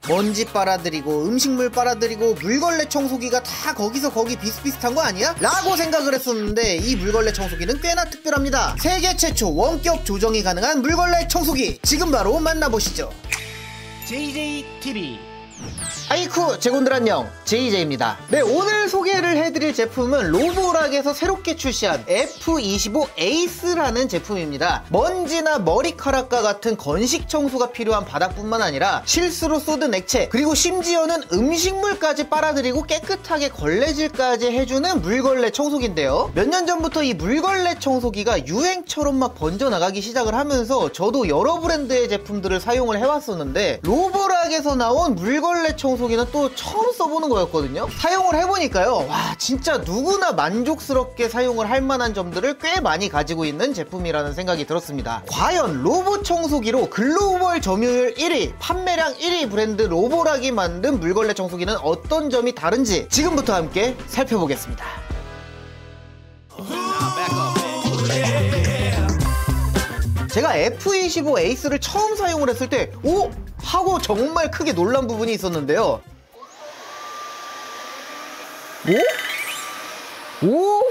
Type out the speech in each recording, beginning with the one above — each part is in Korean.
먼지 빨아들이고 음식물 빨아들이고 물걸레 청소기가 다 거기서 거기 비슷비슷한 거 아니야? 라고 생각을 했었는데 이 물걸레 청소기는 꽤나 특별합니다. 세계 최초 원격 조정이 가능한 물걸레 청소기, 지금 바로 만나보시죠. JJTV. 아이쿠 제군들 안녕, JJ입니다. 네, 오늘 소개를 해드릴 제품은 로보락에서 새롭게 출시한 F25 에이스라는 제품입니다. 먼지나 머리카락과 같은 건식 청소가 필요한 바닥뿐만 아니라 실수로 쏟은 액체, 그리고 심지어는 음식물까지 빨아들이고 깨끗하게 걸레질까지 해주는 물걸레 청소기인데요. 몇 년 전부터 이 물걸레 청소기가 유행처럼 막 번져나가기 시작을 하면서 저도 여러 브랜드의 제품들을 사용을 해왔었는데, 로보락에서 나온 물걸레 청소기는 또 처음 써보는 거였거든요. 사용을 해보니까요, 와, 진짜 누구나 만족스럽게 사용을 할 만한 점들을 꽤 많이 가지고 있는 제품이라는 생각이 들었습니다. 과연 로봇 청소기로 글로벌 점유율 1위, 판매량 1위 브랜드 로보락이 만든 물걸레 청소기는 어떤 점이 다른지 지금부터 함께 살펴보겠습니다. 제가 F25 에이스를 처음 사용을 했을 때 오? 하고 정말 크게 놀란 부분이 있었는데요. 오?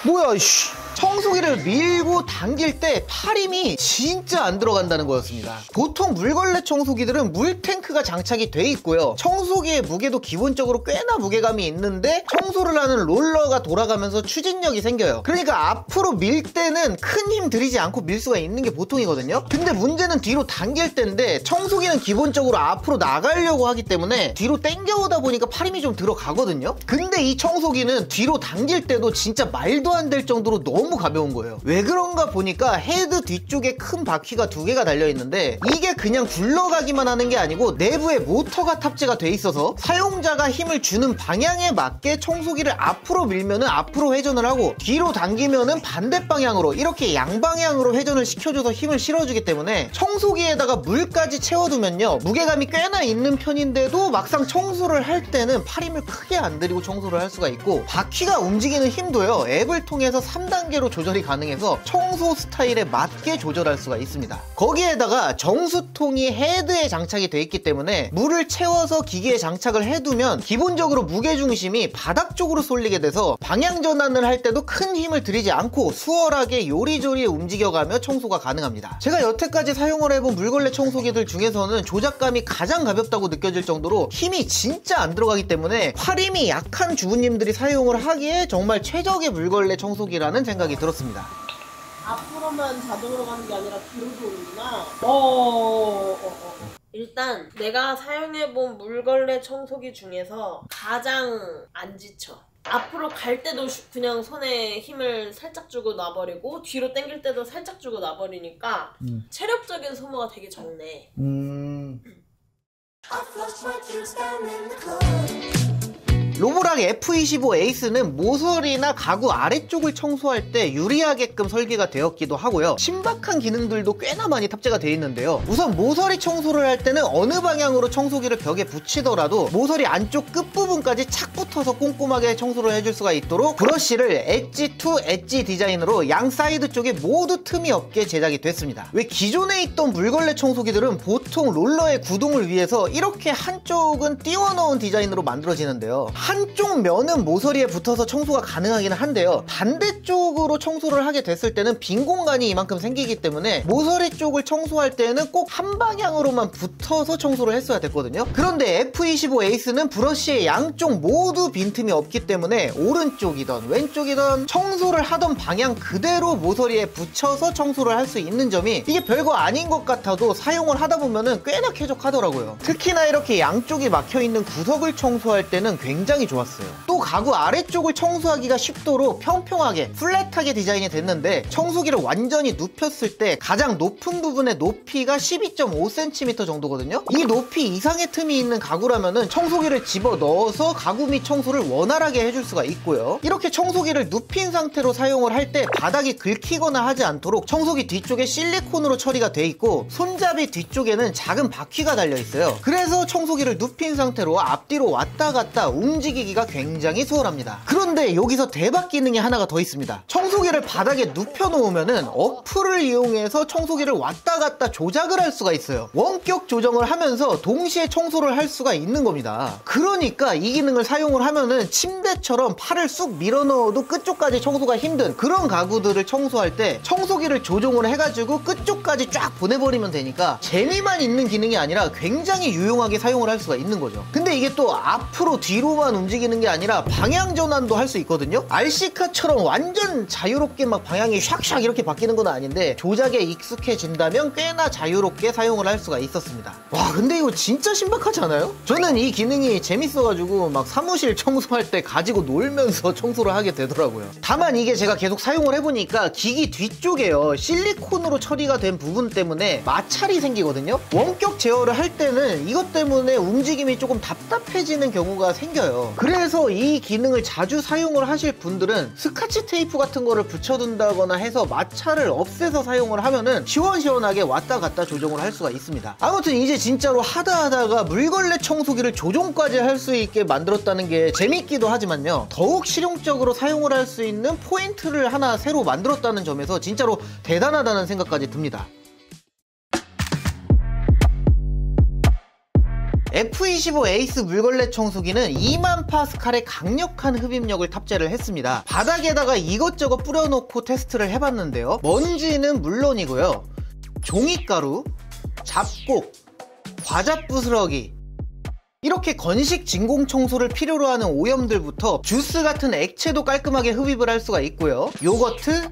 뭐야, 이씨. 청소기를 밀고 당길 때 팔힘이 진짜 안 들어간다는 거였습니다. 보통 물걸레 청소기들은 물탱크가 장착이 돼 있고요, 청소기의 무게도 기본적으로 꽤나 무게감이 있는데 청소를 하는 롤러가 돌아가면서 추진력이 생겨요. 그러니까 앞으로 밀 때는 큰 힘 들이지 않고 밀 수가 있는 게 보통이거든요. 근데 문제는 뒤로 당길 때인데, 청소기는 기본적으로 앞으로 나가려고 하기 때문에 뒤로 당겨오다 보니까 팔힘이 좀 들어가거든요. 근데 이 청소기는 뒤로 당길 때도 진짜 말도 안 될 정도로 너무 가벼운 거예요. 왜 그런가 보니까 헤드 뒤쪽에 큰 바퀴가 2개가 달려있는데, 이게 그냥 굴러가기만 하는 게 아니고 내부에 모터가 탑재가 돼 있어서 사용자가 힘을 주는 방향에 맞게 청소기를 앞으로 밀면은 앞으로 회전을 하고, 뒤로 당기면은 반대 방향으로, 이렇게 양방향으로 회전을 시켜줘서 힘을 실어주기 때문에 청소기에다가 물까지 채워두면요, 무게감이 꽤나 있는 편인데도 막상 청소를 할 때는 팔힘을 크게 안 들이고 청소를 할 수가 있고, 바퀴가 움직이는 힘도요, 앱을 통해서 3단계로 조절이 가능해서 청소 스타일에 맞게 조절할 수가 있습니다. 거기에다가 정수통이 헤드에 장착이 돼 있기 때문에 물을 채워서 기계에 장착을 해두면 기본적으로 무게중심이 바닥 쪽으로 쏠리게 돼서 방향 전환을 할 때도 큰 힘을 들이지 않고 수월하게 요리조리 움직여가며 청소가 가능합니다. 제가 여태까지 사용을 해본 물걸레 청소기들 중에서는 조작감이 가장 가볍다고 느껴질 정도로 힘이 진짜 안 들어가기 때문에 팔힘이 약한 주부님들이 사용을 하기에 정말 최적의 물걸레 청소기라는 생각이 들었습니다. 앞으로만 자동으로 가는 게 아니라 뒤로도 오는구나. 일단 내가 사용해본 물걸레 청소기 중에서 가장 안 지쳐. 앞으로 갈 때도 그냥 손에 힘을 살짝 주고 놔버리고, 뒤로 당길 때도 살짝 주고 놔버리니까 체력적인 소모가 되게 적네. 로보락 F25 에이스는 모서리나 가구 아래쪽을 청소할 때 유리하게끔 설계가 되었기도 하고요, 신박한 기능들도 꽤나 많이 탑재가 되어 있는데요. 우선 모서리 청소를 할 때는 어느 방향으로 청소기를 벽에 붙이더라도 모서리 안쪽 끝부분까지 착 붙어서 꼼꼼하게 청소를 해줄 수가 있도록 브러쉬를 엣지 투 엣지 디자인으로 양 사이드 쪽에 모두 틈이 없게 제작이 됐습니다. 왜 기존에 있던 물걸레 청소기들은 보통 롤러의 구동을 위해서 이렇게 한쪽은 띄워 넣은 디자인으로 만들어지는데요, 한쪽 면은 모서리에 붙어서 청소가 가능하기는 한데요, 반대쪽으로 청소를 하게 됐을 때는 빈 공간이 이만큼 생기기 때문에 모서리 쪽을 청소할 때는 꼭 한 방향으로만 붙어서 청소를 했어야 됐거든요. 그런데 F25 에이스는 브러쉬의 양쪽 모두 빈틈이 없기 때문에 오른쪽이든 왼쪽이든 청소를 하던 방향 그대로 모서리에 붙여서 청소를 할 수 있는 점이, 이게 별거 아닌 것 같아도 사용을 하다 보면은 꽤나 쾌적하더라고요. 특히나 이렇게 양쪽이 막혀있는 구석을 청소할 때는 굉장히 좋았어요. 또 가구 아래쪽을 청소하기가 쉽도록 평평하게 플랫하게 디자인이 됐는데, 청소기를 완전히 눕혔을 때 가장 높은 부분의 높이가 12.5cm 정도거든요. 이 높이 이상의 틈이 있는 가구라면은 청소기를 집어 넣어서 가구 및 청소를 원활하게 해줄 수가 있고요, 이렇게 청소기를 눕힌 상태로 사용을 할 때 바닥이 긁히거나 하지 않도록 청소기 뒤쪽에 실리콘으로 처리가 돼 있고, 손잡이 뒤쪽에는 작은 바퀴가 달려 있어요. 그래서 청소기를 눕힌 상태로 앞뒤로 왔다 갔다 움직이는 움직이기가 굉장히 수월합니다. 그런데 여기서 대박 기능이 하나가 더 있습니다. 청소기를 바닥에 눕혀 놓으면은 어플을 이용해서 청소기를 왔다 갔다 조작을 할 수가 있어요. 원격 조정을 하면서 동시에 청소를 할 수가 있는 겁니다. 그러니까 이 기능을 사용을 하면은 침대처럼 팔을 쑥 밀어 넣어도 끝쪽까지 청소가 힘든 그런 가구들을 청소할 때 청소기를 조종을 해가지고 끝쪽까지 쫙 보내버리면 되니까 재미만 있는 기능이 아니라 굉장히 유용하게 사용을 할 수가 있는 거죠. 근데 이게 또 앞으로 뒤로만 움직이는 게 아니라 방향 전환도 할 수 있거든요. RC카처럼 완전 자유롭게 막 방향이 샥샥 이렇게 바뀌는 건 아닌데 조작에 익숙해진다면 꽤나 자유롭게 사용을 할 수가 있었습니다. 와, 근데 이거 진짜 신박하지 않아요? 저는 이 기능이 재밌어가지고 막 사무실 청소할 때 가지고 놀면서 청소를 하게 되더라고요. 다만 이게 제가 계속 사용을 해보니까 기기 뒤쪽에요, 실리콘으로 처리가 된 부분 때문에 마찰이 생기거든요. 원격 제어를 할 때는 이것 때문에 움직임이 조금 답답해지는 경우가 생겨요. 그래서 이 기능을 자주 사용을 하실 분들은 스카치 테이프 같은 거를 붙여둔다거나 해서 마찰을 없애서 사용을 하면은 시원시원하게 왔다 갔다 조정을 할 수가 있습니다. 아무튼 이제 진짜로 하다가 물걸레 청소기를 조종까지 할 수 있게 만들었다는 게 재밌기도 하지만요, 더욱 실용적으로 사용을 할 수 있는 포인트를 하나 새로 만들었다는 점에서 진짜로 대단하다는 생각까지 듭니다. F25 에이스 물걸레 청소기는 2만 파스칼의 강력한 흡입력을 탑재를 했습니다. 바닥에다가 이것저것 뿌려놓고 테스트를 해봤는데요, 먼지는 물론이고요, 종이가루, 잡곡, 과자 부스러기, 이렇게 건식 진공 청소를 필요로 하는 오염들부터 주스 같은 액체도 깔끔하게 흡입을 할 수가 있고요, 요거트,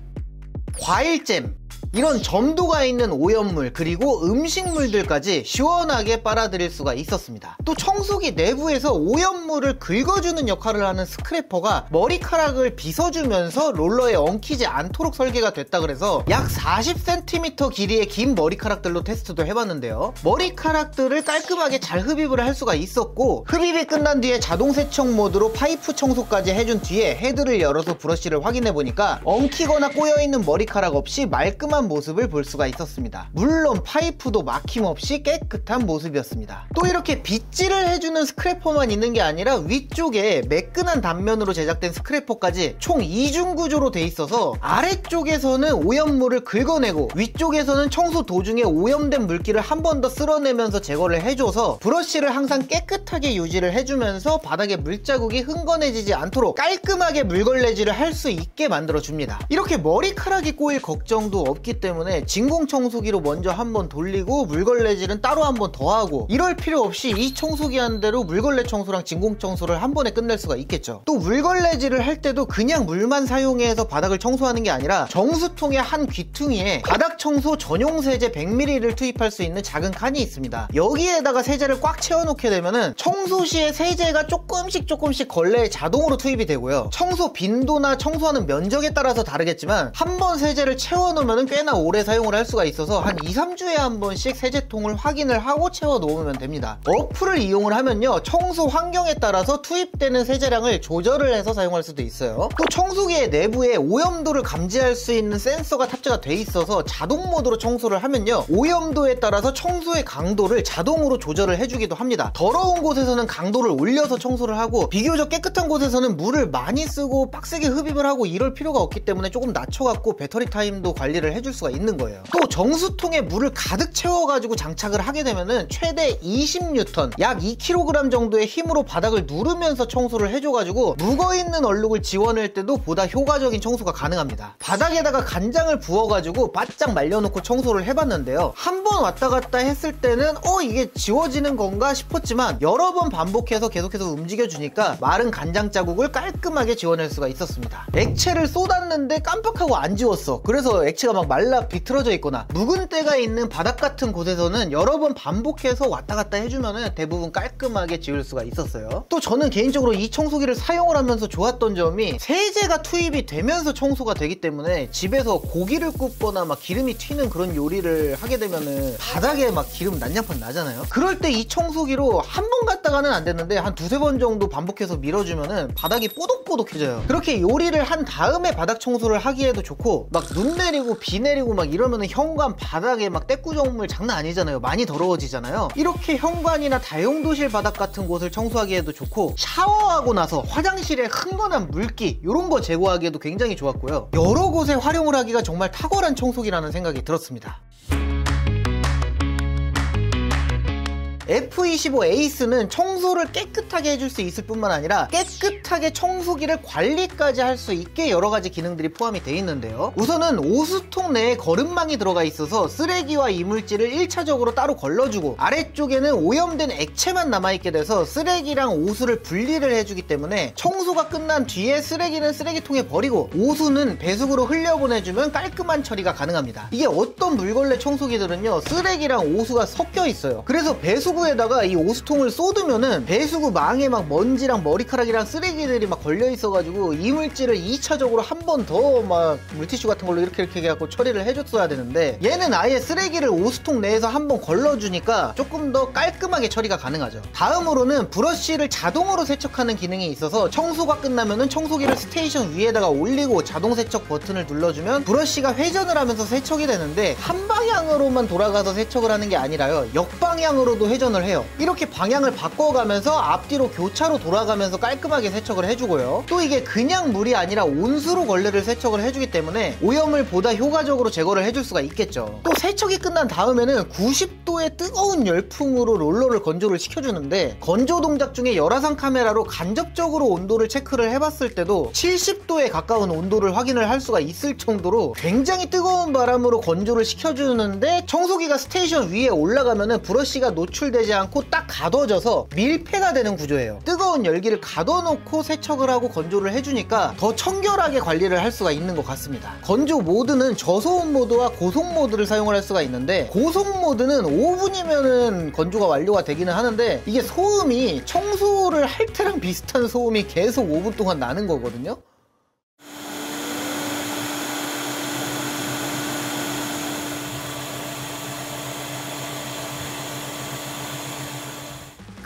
과일잼, 이런 점도가 있는 오염물 그리고 음식물들까지 시원하게 빨아들일 수가 있었습니다. 또 청소기 내부에서 오염물을 긁어주는 역할을 하는 스크래퍼가 머리카락을 빗어주면서 롤러에 엉키지 않도록 설계가 됐다 그래서 약 40cm 길이의 긴 머리카락들로 테스트도 해봤는데요, 머리카락들을 깔끔하게 잘 흡입을 할 수가 있었고, 흡입이 끝난 뒤에 자동 세척 모드로 파이프 청소까지 해준 뒤에 헤드를 열어서 브러쉬를 확인해보니까 엉키거나 꼬여있는 머리카락 없이 말끔한 모습을 볼 수가 있었습니다. 물론 파이프도 막힘없이 깨끗한 모습이었습니다. 또 이렇게 빗질을 해주는 스크래퍼만 있는 게 아니라 위쪽에 매끈한 단면으로 제작된 스크래퍼까지 총 2중 구조로 돼 있어서 아래쪽에서는 오염물을 긁어내고 위쪽에서는 청소 도중에 오염된 물기를 한 번 더 쓸어내면서 제거를 해줘서 브러쉬를 항상 깨끗하게 유지를 해주면서 바닥에 물자국이 흥건해지지 않도록 깔끔하게 물걸레질을 할 수 있게 만들어줍니다. 이렇게 머리카락이 꼬일 걱정도 없기 때문에 진공 청소기로 먼저 한번 돌리고 물걸레질은 따로 한번 더 하고 이럴 필요 없이 이 청소기 한 대로 물걸레 청소랑 진공 청소를 한 번에 끝낼 수가 있겠죠. 또 물걸레질을 할 때도 그냥 물만 사용해서 바닥을 청소하는 게 아니라 정수통의 한 귀퉁이에 바닥 청소 전용 세제 100ml를 투입할 수 있는 작은 칸이 있습니다. 여기에다가 세제를 꽉 채워놓게 되면은 청소 시에 세제가 조금씩 걸레에 자동으로 투입이 되고요, 청소 빈도나 청소하는 면적에 따라서 다르겠지만 한 번 세제를 채워놓으면 꽤나 오래 사용을 할 수가 있어서 한 2-3주에 한 번씩 세제통을 확인을 하고 채워 놓으면 됩니다. 어플을 이용을 하면요, 청소 환경에 따라서 투입되는 세제량을 조절을 해서 사용할 수도 있어요. 또 청소기의 내부에 오염도를 감지할 수 있는 센서가 탑재가 돼 있어서 자동 모드로 청소를 하면요, 오염도에 따라서 청소의 강도를 자동으로 조절을 해주기도 합니다. 더러운 곳에서는 강도를 올려서 청소를 하고 비교적 깨끗한 곳에서는 물을 많이 쓰고 빡세게 흡입을 하고 이럴 필요가 없기 때문에 조금 낮춰갖고 배터리 타임도 관리를 해줄 수가 있는 거예요. 또 정수통에 물을 가득 채워가지고 장착을 하게 되면은 최대 20N, 약 2kg 정도의 힘으로 바닥을 누르면서 청소를 해줘가지고 묵어있는 얼룩을 지워낼 때도 보다 효과적인 청소가 가능합니다. 바닥에다가 간장을 부어가지고 바짝 말려놓고 청소를 해봤는데요, 한 번 왔다 갔다 했을 때는 이게 지워지는 건가 싶었지만 여러 번 반복해서 계속해서 움직여주니까 마른 간장 자국을 깔끔하게 지워낼 수가 있었습니다. 액체를 쏟았는데 깜빡하고 안 지웠어. 그래서 액체가 막 말라 비틀어져 있거나 묵은 때가 있는 바닥 같은 곳에서는 여러 번 반복해서 왔다 갔다 해주면 대부분 깔끔하게 지울 수가 있었어요. 또 저는 개인적으로 이 청소기를 사용을 하면서 좋았던 점이 세제가 투입이 되면서 청소가 되기 때문에 집에서 고기를 굽거나 막 기름이 튀는 그런 요리를 하게 되면은 바닥에 막 기름 난장판 나잖아요. 그럴 때 이 청소기로 한 번 갔다가는 안 됐는데 한 2-3번 정도 반복해서 밀어주면은 바닥이 뽀독뽀독해져요. 그렇게 요리를 한 다음에 바닥 청소를 하기에도 좋고 막 눈 내리고 비 내리고 막 이러면은 현관 바닥에 막 때꾸정물 장난 아니잖아요. 많이 더러워지잖아요. 이렇게 현관이나 다용도실 바닥 같은 곳을 청소하기에도 좋고, 샤워하고 나서 화장실에 흥건한 물기 이런 거 제거하기에도 굉장히 좋았고요. 여러 곳에 활용을 하기가 정말 탁월한 청소기라는 생각이 들었습니다. F25 에이스는 청소를 깨끗하게 해줄 수 있을 뿐만 아니라 깨끗하게 청소기를 관리까지 할 수 있게 여러가지 기능들이 포함이 되어 있는데요. 우선은 오수통 내에 거름망이 들어가 있어서 쓰레기와 이물질을 1차적으로 따로 걸러주고, 아래쪽에는 오염된 액체만 남아있게 돼서 쓰레기랑 오수를 분리를 해주기 때문에 청소가 끝난 뒤에 쓰레기는 쓰레기통에 버리고 오수는 배수구로 흘려보내주면 깔끔한 처리가 가능합니다. 이게 어떤 물걸레 청소기들은요, 쓰레기랑 오수가 섞여 있어요. 그래서 배수구에다가 이 오수통을 쏟으면은 배수구 망에 막 먼지랑 머리카락이랑 쓰레기들이 막 걸려 있어가지고 이물질을 2차적으로 한 번 더 막 물티슈 같은 걸로 이렇게 해갖고 처리를 해줬어야 되는데, 얘는 아예 쓰레기를 오수통 내에서 한 번 걸러주니까 조금 더 깔끔하게 처리가 가능하죠. 다음으로는 브러쉬를 자동으로 세척하는 기능이 있어서 청소가 끝나면은 청소기를 스테이션 위에다가 올리고 자동 세척 버튼을 눌러주면 브러쉬가 회전을 하면서 세척이 되는데, 한 방향으로만 돌아가서 세척을 하는 게 아니라요, 역방향으로도 회전을 해요. 이렇게 방향을 바꿔가면서 앞뒤로 교차로 돌아가면서 깔끔하게 세척을 해주고요. 또 이게 그냥 물이 아니라 온수로 걸레를 세척을 해주기 때문에 오염을 보다 효과적으로 제거를 해줄 수가 있겠죠. 또 세척이 끝난 다음에는 90도의 뜨거운 열풍으로 롤러를 건조를 시켜주는데, 건조 동작 중에 열화상 카메라로 간접적으로 온도를 체크를 해봤을 때도 70도에 가까운 온도를 확인을 할 수가 있을 정도로 굉장히 뜨거운 바람으로 건조를 시켜주는데, 청소기가 스테이션 위에 올라가면은 브러쉬가 노출되지 않고 딱 가둬져서 밀폐가 되는 구조예요. 뜨거운 열기를 가둬놓고 세척을 하고 건조를 해주니까 더 청결하게 관리를 할 수가 있는 것 같습니다. 건조 모드는 저소음 모드와 고속 모드를 사용을 할 수가 있는데, 고속 모드는 5분이면은 건조가 완료가 되기는 하는데, 이게 소음이 청소를 할 때랑 비슷한 소음이 계속 5분 동안 나는 거거든요.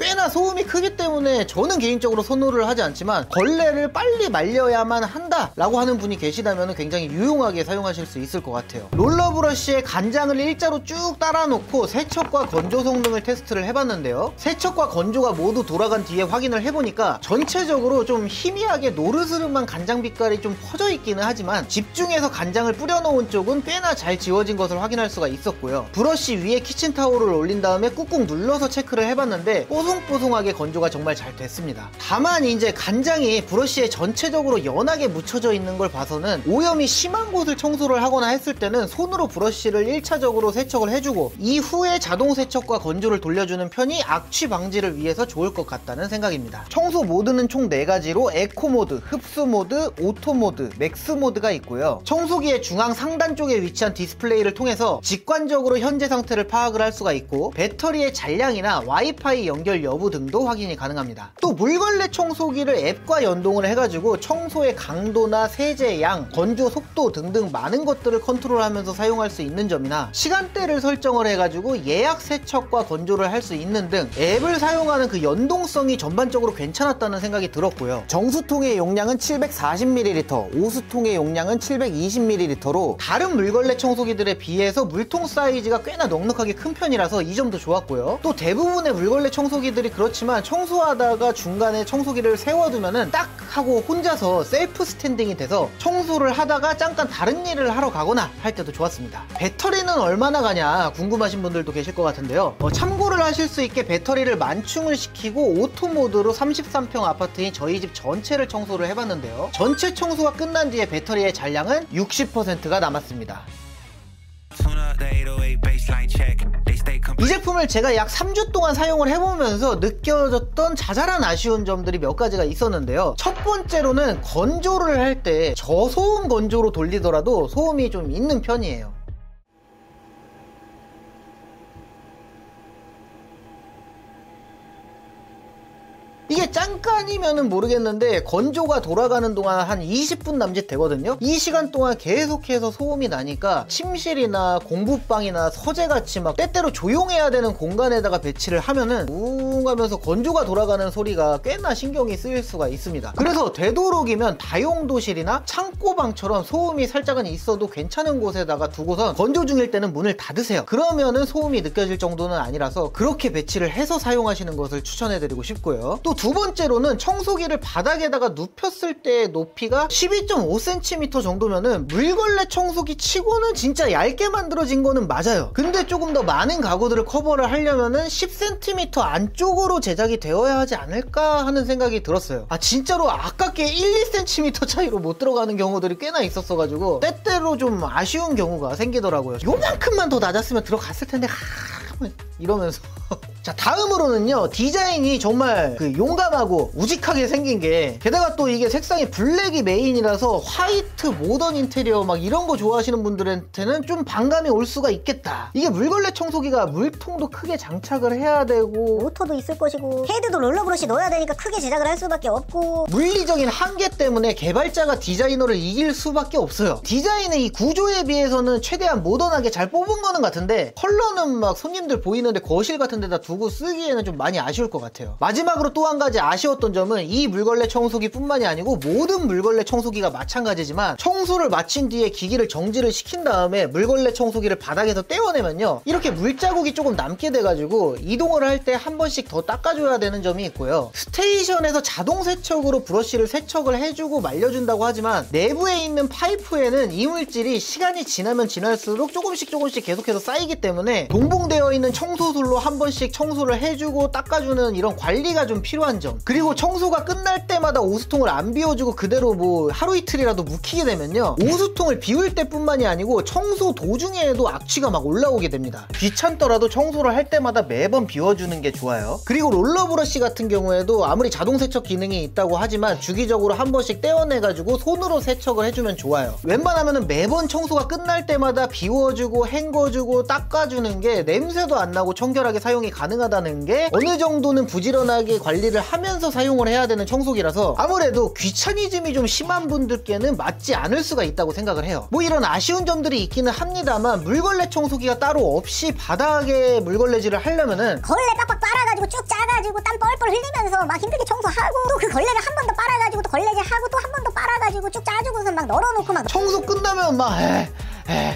꽤나 소음이 크기 때문에 저는 개인적으로 선호를 하지 않지만, 걸레를 빨리 말려야만 한다 라고 하는 분이 계시다면 굉장히 유용하게 사용하실 수 있을 것 같아요. 롤러 브러쉬에 간장을 일자로 쭉 따라놓고 세척과 건조 성능을 테스트를 해봤는데요, 세척과 건조가 모두 돌아간 뒤에 확인을 해보니까 전체적으로 좀 희미하게 노르스름한 간장 빛깔이 좀 퍼져 있기는 하지만, 집중해서 간장을 뿌려놓은 쪽은 꽤나 잘 지워진 것을 확인할 수가 있었고요. 브러쉬 위에 키친타올을 올린 다음에 꾹꾹 눌러서 체크를 해봤는데 뽀송뽀송하게 건조가 정말 잘 됐습니다. 다만 이제 간장이 브러쉬에 전체적으로 연하게 묻혀져 있는 걸 봐서는 오염이 심한 곳을 청소를 하거나 했을 때는 손으로 브러쉬를 1차적으로 세척을 해주고 이후에 자동 세척과 건조를 돌려주는 편이 악취 방지를 위해서 좋을 것 같다는 생각입니다. 청소 모드는 총 4가지로 에코 모드, 흡수 모드, 오토 모드, 맥스 모드가 있고요. 청소기의 중앙 상단 쪽에 위치한 디스플레이를 통해서 직관적으로 현재 상태를 파악을 할 수가 있고, 배터리의 잔량이나 와이파이 연결 여부 등도 확인이 가능합니다. 또 물걸레 청소기를 앱과 연동을 해가지고 청소의 강도나 세제 양, 건조 속도 등등 많은 것들을 컨트롤하면서 사용할 수 있는 점이나, 시간대를 설정을 해가지고 예약 세척과 건조를 할 수 있는 등 앱을 사용하는 그 연동성이 전반적으로 괜찮았다는 생각이 들었고요. 정수통의 용량은 740ml, 오수통의 용량은 720ml로 다른 물걸레 청소기들에 비해서 물통 사이즈가 꽤나 넉넉하게 큰 편이라서 이 점도 좋았고요. 또 대부분의 물걸레 청소기들이 그렇지만 청소하다가 중간에 청소기를 세워두면은 딱 하고 혼자서 셀프 스탠딩이 돼서 청소를 하다가 잠깐 다른 일을 하러 가거나 할 때도 좋았습니다. 배터리는 얼마나 가냐 궁금하신 분들도 계실 것 같은데요, 참고를 하실 수 있게 배터리를 만충을 시키고 오토 모드로 33평 아파트인 저희 집 전체를 청소를 해봤는데요, 전체 청소가 끝난 뒤에 배터리의 잔량은 60%가 남았습니다. 이 제품을 제가 약 3주 동안 사용을 해보면서 느껴졌던 자잘한 아쉬운 점들이 몇 가지가 있었는데요. 첫 번째로는 건조를 할 때 저소음 건조로 돌리더라도 소음이 좀 있는 편이에요. 이게 잠깐이면은 모르겠는데 건조가 돌아가는 동안 한 20분 남짓 되거든요. 이 시간 동안 계속해서 소음이 나니까 침실이나 공부방이나 서재같이 막 때때로 조용해야 되는 공간에다가 배치를 하면은 웅 하면서 건조가 돌아가는 소리가 꽤나 신경이 쓰일 수가 있습니다. 그래서 되도록이면 다용도실이나 창고방처럼 소음이 살짝은 있어도 괜찮은 곳에다가 두고선 건조 중일 때는 문을 닫으세요. 그러면은 소음이 느껴질 정도는 아니라서 그렇게 배치를 해서 사용하시는 것을 추천해드리고 싶고요. 또 두 번째로는 청소기를 바닥에다가 눕혔을 때의 높이가 12.5cm 정도면은 물걸레 청소기 치고는 진짜 얇게 만들어진 거는 맞아요. 근데 조금 더 많은 가구들을 커버를 하려면은 10cm 안쪽으로 제작이 되어야 하지 않을까 하는 생각이 들었어요. 진짜로 아깝게 1-2cm 차이로 못 들어가는 경우들이 꽤나 있었어가지고 때때로 좀 아쉬운 경우가 생기더라고요. 요만큼만 더 낮았으면 들어갔을 텐데 이러면서 자, 다음으로는요, 디자인이 정말 용감하고 우직하게 생긴 게, 게다가 또 이게 색상이 블랙이 메인이라서 화이트 모던 인테리어 막 이런 거 좋아하시는 분들한테는 좀 반감이 올 수가 있겠다. 이게 물걸레 청소기가 물통도 크게 장착을 해야 되고 모터도 있을 것이고 헤드도 롤러브러시 넣어야 되니까 크게 제작을 할 수밖에 없고, 물리적인 한계 때문에 개발자가 디자이너를 이길 수밖에 없어요. 디자인의 이 구조에 비해서는 최대한 모던하게 잘 뽑은 거는 같은데 컬러는 막 손님들 보이는데 거실 같은 데다 두고 쓰기에는 좀 많이 아쉬울 것 같아요. 마지막으로 또 한 가지 아쉬웠던 점은 이 물걸레 청소기 뿐만이 아니고 모든 물걸레 청소기가 마찬가지지만 청소를 마친 뒤에 기기를 정지를 시킨 다음에 물걸레 청소기를 바닥에서 떼어내면요, 이렇게 물자국이 조금 남게 돼가지고 이동을 할 때 한 번씩 더 닦아줘야 되는 점이 있고요. 스테이션에서 자동 세척으로 브러쉬를 세척을 해주고 말려준다고 하지만 내부에 있는 파이프에는 이물질이 시간이 지나면 지날수록 조금씩 계속해서 쌓이기 때문에 동봉되어 있는 청소술로 한 번씩 청소를 해주고 닦아주는 이런 관리가 좀 필요한 점, 그리고 청소가 끝날 때마다 오수통을 안 비워주고 그대로 뭐 하루 이틀이라도 묵히게 되면요, 오수통을 비울 때뿐만이 아니고 청소 도중에도 악취가 막 올라오게 됩니다. 귀찮더라도 청소를 할 때마다 매번 비워주는 게 좋아요. 그리고 롤러 브러쉬 같은 경우에도 아무리 자동 세척 기능이 있다고 하지만 주기적으로 한 번씩 떼어내가지고 손으로 세척을 해주면 좋아요. 웬만하면은 매번 청소가 끝날 때마다 비워주고 헹궈주고 닦아주는 게 냄새도 안 나고 청결하게 사용이 가능하다는 게 어느 정도는 부지런하게 관리를 하면서 사용을 해야 되는 청소기라서 아무래도 귀차니즘이 좀 심한 분들께는 맞지 않을 수가 있다고 생각을 해요. 뭐 이런 아쉬운 점들이 있기는 합니다만 물걸레 청소기가 따로 없이 바닥에 물걸레질을 하려면은 걸레 빡빡 빨아가지고 쭉 짜가지고 땀 뻘뻘 흘리면서 막 힘들게 청소하고, 또 그 걸레를 한 번 더 빨아가지고 또 걸레질하고 또 한 번 더 빨아가지고 쭉 짜주고서 막 널어놓고 막 청소 끝나면 막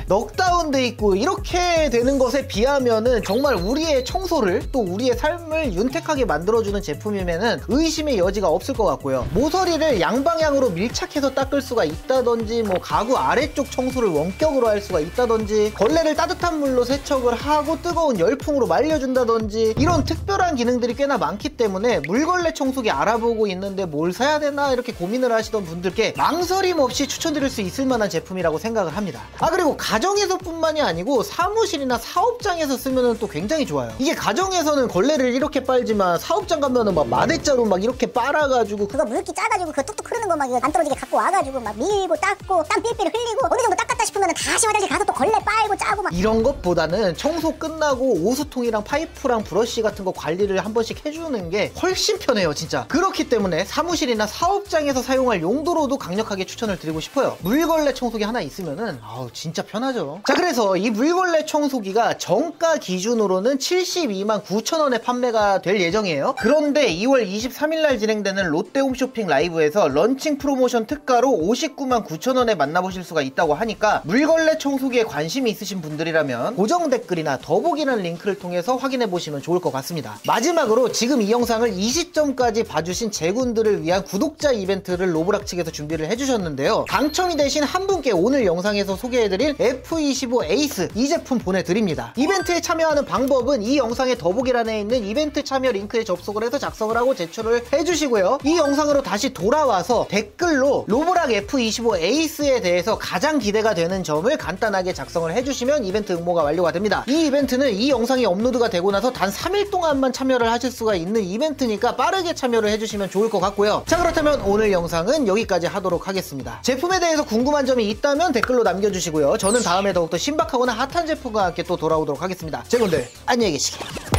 넉다운돼 있고 이렇게 되는 것에 비하면은 정말 우리의 청소를 또 우리의 삶을 윤택하게 만들어주는 제품이면은 의심의 여지가 없을 것 같고요. 모서리를 양방향으로 밀착해서 닦을 수가 있다든지, 뭐 가구 아래쪽 청소를 원격으로 할 수가 있다든지, 걸레를 따뜻한 물로 세척을 하고 뜨거운 열풍으로 말려준다든지, 이런 특별한 기능들이 꽤나 많기 때문에 물걸레 청소기 알아보고 있는데 뭘 사야 되나 이렇게 고민을 하시던 분들께 망설임 없이 추천드릴 수 있을 만한 제품이라고 생각을 합니다. 그리고 가정에서 뿐만이 아니고 사무실이나 사업장에서 쓰면은 또 굉장히 좋아요. 이게 가정에서는 걸레를 이렇게 빨지만 사업장 가면은 막 마대자루 막 이렇게 빨아가지고 그거 물기 짜가지고 그 뚝뚝 흐르는 거 막 안 떨어지게 갖고 와가지고 막 밀고 닦고 땀 삘삘 흘리고 어느 정도 닦았다 싶으면 다시 화장실 가서 또 걸레 빨고 짜고 막 이런 것보다는 청소 끝나고 오수통이랑 파이프랑 브러쉬 같은 거 관리를 한 번씩 해주는 게 훨씬 편해요, 진짜. 그렇기 때문에 사무실이나 사업장에서 사용할 용도로도 강력하게 추천을 드리고 싶어요. 물걸레 청소기 하나 있으면은 진짜 편하죠. 자, 그래서 이 물걸레 청소기가 정가 기준으로는 72만 9천원에 판매가 될 예정이에요. 그런데 2월 23일날 진행되는 롯데홈쇼핑 라이브에서 런칭 프로모션 특가로 59만 9천원에 만나보실 수가 있다고 하니까 물걸레 청소기에 관심이 있으신 분들이라면 고정 댓글이나 더보기라는 링크를 통해서 확인해 보시면 좋을 것 같습니다. 마지막으로 지금 이 영상을 이 시점까지 봐주신 제군들을 위한 구독자 이벤트를 로브락 측에서 준비를 해주셨는데요. 당첨이 되신 한 분께 오늘 영상에서 소개해드릴 F25 에이스 이 제품 보내드립니다. 이벤트에 참여하는 방법은 이 영상의 더보기란에 있는 이벤트 참여 링크에 접속을 해서 작성을 하고 제출을 해주시고요. 이 영상으로 다시 돌아와서 댓글로 로브락 F25 에이스에 대해서 가장 기대가 되는 점을 간단하게 작성을 해주시면 이벤트 응모가 완료가 됩니다. 이 이벤트는 이 영상이 업로드가 되고 나서 단 3일 동안만 참여를 하실 수가 있는 이벤트니까 빠르게 참여를 해주시면 좋을 것 같고요. 자, 그렇다면 오늘 영상은 여기까지 하도록 하겠습니다. 제품에 대해서 궁금한 점이 있다면 댓글로 남겨주시고요. 저는 다음에 더욱더 신박하거나 핫한 제품과 함께 또 돌아오도록 하겠습니다. 제군들 안녕히 계시게.